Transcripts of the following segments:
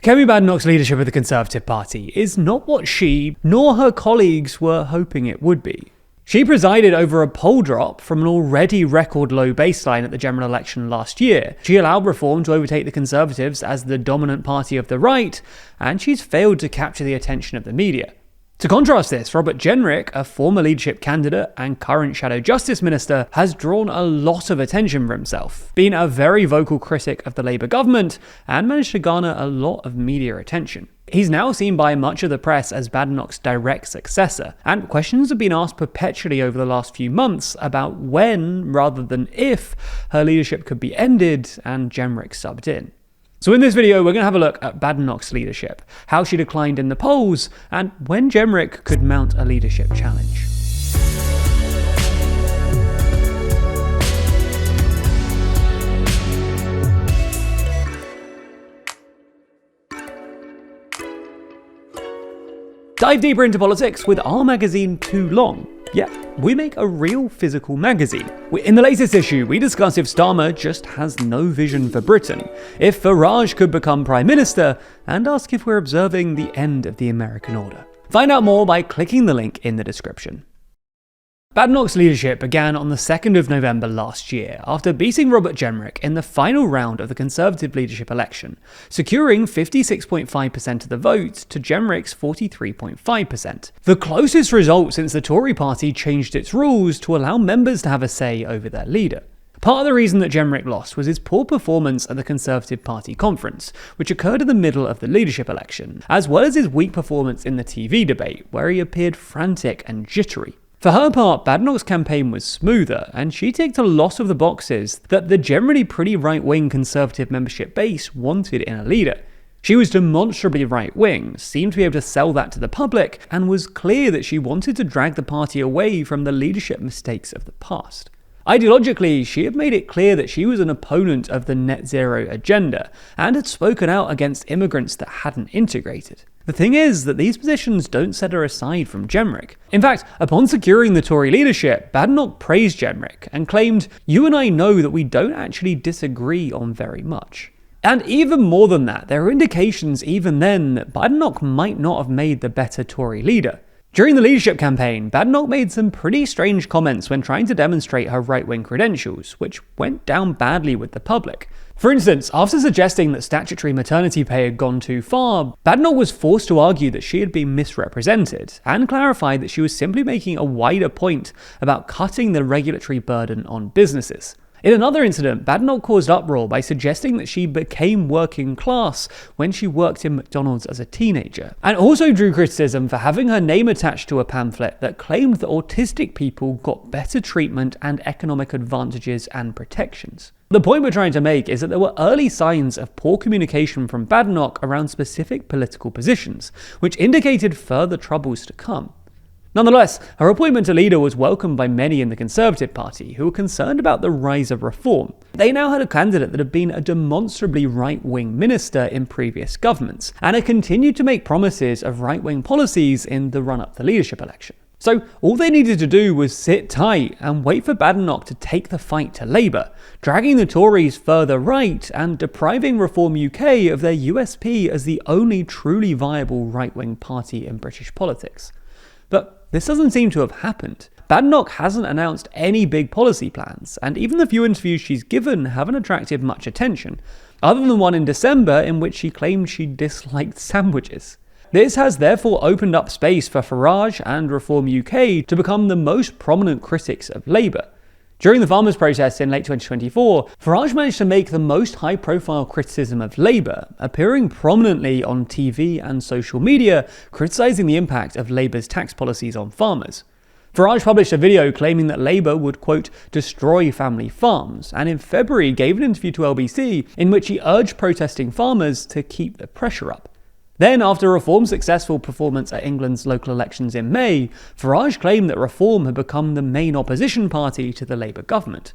Kemi Badenoch's leadership of the Conservative Party is not what she nor her colleagues were hoping it would be. She presided over a poll drop from an already record low baseline at the general election last year. She allowed Reform to overtake the Conservatives as the dominant party of the right, and she's failed to capture the attention of the media. To contrast this, Robert Jenrick, a former leadership candidate and current Shadow Justice Minister, has drawn a lot of attention for himself, being a very vocal critic of the Labour government, and managed to garner a lot of media attention. He's now seen by much of the press as Badenoch's direct successor, and questions have been asked perpetually over the last few months about when, rather than if, her leadership could be ended and Jenrick subbed in. So in this video, we're going to have a look at Badenoch's leadership, how she declined in the polls, and when Jenrick could mount a leadership challenge. Dive deeper into politics with our magazine Too Long. Yeah, we make a real physical magazine. In the latest issue, we discuss if Starmer just has no vision for Britain, if Farage could become Prime Minister, and ask if we're observing the end of the American order. Find out more by clicking the link in the description. Badenoch's leadership began on the 2nd of November last year after beating Robert Jenrick in the final round of the Conservative leadership election, securing 56.5% of the vote to Jenrick's 43.5%. The closest result since the Tory party changed its rules to allow members to have a say over their leader. Part of the reason that Jenrick lost was his poor performance at the Conservative Party conference, which occurred in the middle of the leadership election, as well as his weak performance in the TV debate, where he appeared frantic and jittery. For her part, Badenoch's campaign was smoother, and she ticked a lot of the boxes that the generally pretty right-wing Conservative membership base wanted in a leader. She was demonstrably right-wing, seemed to be able to sell that to the public, and was clear that she wanted to drag the party away from the leadership mistakes of the past. Ideologically, she had made it clear that she was an opponent of the net zero agenda, and had spoken out against immigrants that hadn't integrated. The thing is that these positions don't set her aside from Jenrick. In fact, upon securing the Tory leadership, Badenoch praised Jenrick and claimed, "You and I know that we don't actually disagree on very much." And even more than that, there are indications even then that Badenoch might not have made the better Tory leader. During the leadership campaign, Badenoch made some pretty strange comments when trying to demonstrate her right-wing credentials, which went down badly with the public. For instance, after suggesting that statutory maternity pay had gone too far, Badenoch was forced to argue that she had been misrepresented, and clarified that she was simply making a wider point about cutting the regulatory burden on businesses. In another incident, Badenoch caused uproar by suggesting that she became working class when she worked in McDonald's as a teenager, and also drew criticism for having her name attached to a pamphlet that claimed that autistic people got better treatment and economic advantages and protections. The point we're trying to make is that there were early signs of poor communication from Badenoch around specific political positions, which indicated further troubles to come. Nonetheless, her appointment to leader was welcomed by many in the Conservative Party who were concerned about the rise of reform. They now had a candidate that had been a demonstrably right-wing minister in previous governments, and had continued to make promises of right-wing policies in the run-up to the leadership election. So all they needed to do was sit tight and wait for Badenoch to take the fight to Labour, dragging the Tories further right and depriving Reform UK of their USP as the only truly viable right-wing party in British politics. But this doesn't seem to have happened. Badenoch hasn't announced any big policy plans, and even the few interviews she's given haven't attracted much attention, other than one in December in which she claimed she disliked sandwiches. This has therefore opened up space for Farage and Reform UK to become the most prominent critics of Labour. During the farmers' protests in late 2024, Farage managed to make the most high-profile criticism of Labour, appearing prominently on TV and social media, criticising the impact of Labour's tax policies on farmers. Farage published a video claiming that Labour would, quote, destroy family farms, and in February gave an interview to LBC in which he urged protesting farmers to keep the pressure up. Then, after Reform's successful performance at England's local elections in May, Farage claimed that Reform had become the main opposition party to the Labour government.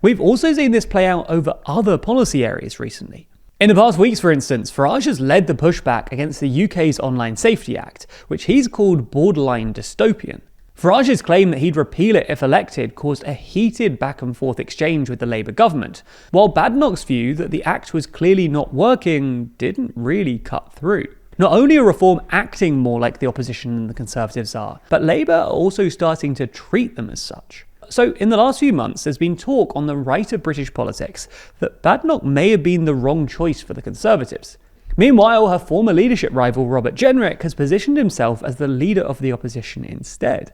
We've also seen this play out over other policy areas recently. In the past weeks, for instance, Farage has led the pushback against the UK's Online Safety Act, which he's called borderline dystopian. Farage's claim that he'd repeal it if elected caused a heated back and forth exchange with the Labour government, while Badenoch's view that the act was clearly not working didn't really cut through. Not only are Reform acting more like the opposition than the Conservatives are, but Labour are also starting to treat them as such. So in the last few months, there's been talk on the right of British politics that Badenoch may have been the wrong choice for the Conservatives. Meanwhile, her former leadership rival Robert Jenrick has positioned himself as the leader of the opposition instead.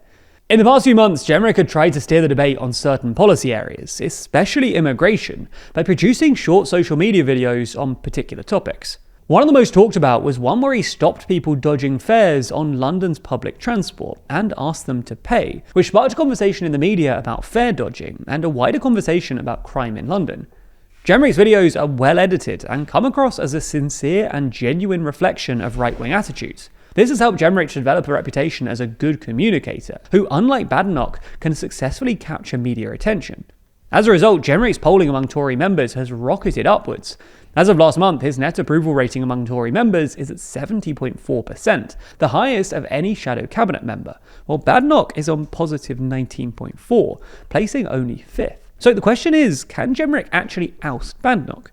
In the past few months, Jenrick had tried to steer the debate on certain policy areas, especially immigration, by producing short social media videos on particular topics. One of the most talked about was one where he stopped people dodging fares on London's public transport and asked them to pay, which sparked a conversation in the media about fare dodging and a wider conversation about crime in London. Jenrick's videos are well edited and come across as a sincere and genuine reflection of right-wing attitudes. This has helped Jenrick to develop a reputation as a good communicator, who, unlike Badenoch, can successfully capture media attention. As a result, Jenrick's polling among Tory members has rocketed upwards. As of last month, his net approval rating among Tory members is at 70.4%, the highest of any shadow cabinet member, while Badenoch is on positive 19.4, placing only 5th. So the question is, can Jenrick actually oust Badenoch?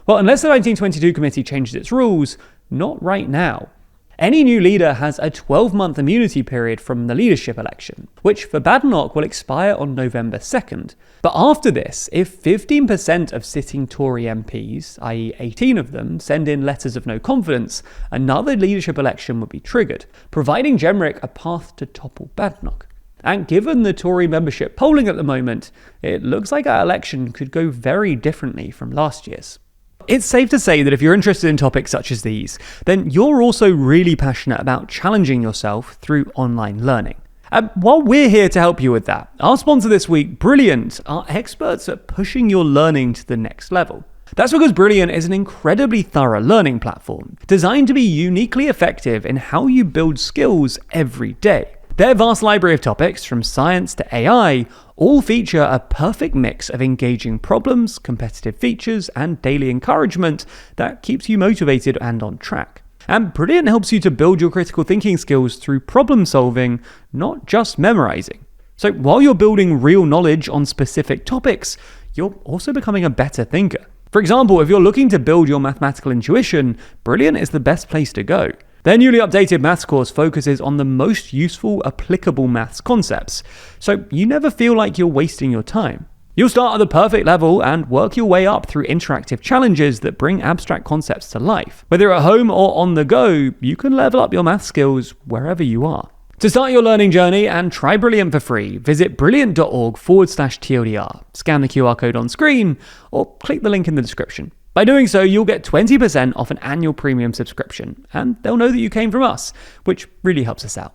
Well, unless the 1922 committee changes its rules, not right now. Any new leader has a 12-month immunity period from the leadership election, which for Badenoch will expire on November 2nd. But after this, if 15% of sitting Tory MPs, i.e. 18 of them, send in letters of no confidence, another leadership election would be triggered, providing Jenrick a path to topple Badenoch. And given the Tory membership polling at the moment, it looks like our election could go very differently from last year's. It's safe to say that if you're interested in topics such as these, then you're also really passionate about challenging yourself through online learning. And while we're here to help you with that, our sponsor this week, Brilliant, are experts at pushing your learning to the next level. That's because Brilliant is an incredibly thorough learning platform, designed to be uniquely effective in how you build skills every day. Their vast library of topics, from science to AI, all feature a perfect mix of engaging problems, competitive features, and daily encouragement that keeps you motivated and on track. And Brilliant helps you to build your critical thinking skills through problem solving, not just memorizing. So while you're building real knowledge on specific topics, you're also becoming a better thinker. For example, if you're looking to build your mathematical intuition, Brilliant is the best place to go. Their newly updated maths course focuses on the most useful, applicable maths concepts, so you never feel like you're wasting your time. You'll start at the perfect level and work your way up through interactive challenges that bring abstract concepts to life. Whether you're at home or on the go, you can level up your math skills wherever you are. To start your learning journey and try Brilliant for free, visit brilliant.org/TLDR, scan the QR code on screen, or click the link in the description. By doing so, you'll get 20% off an annual premium subscription, and they'll know that you came from us, which really helps us out.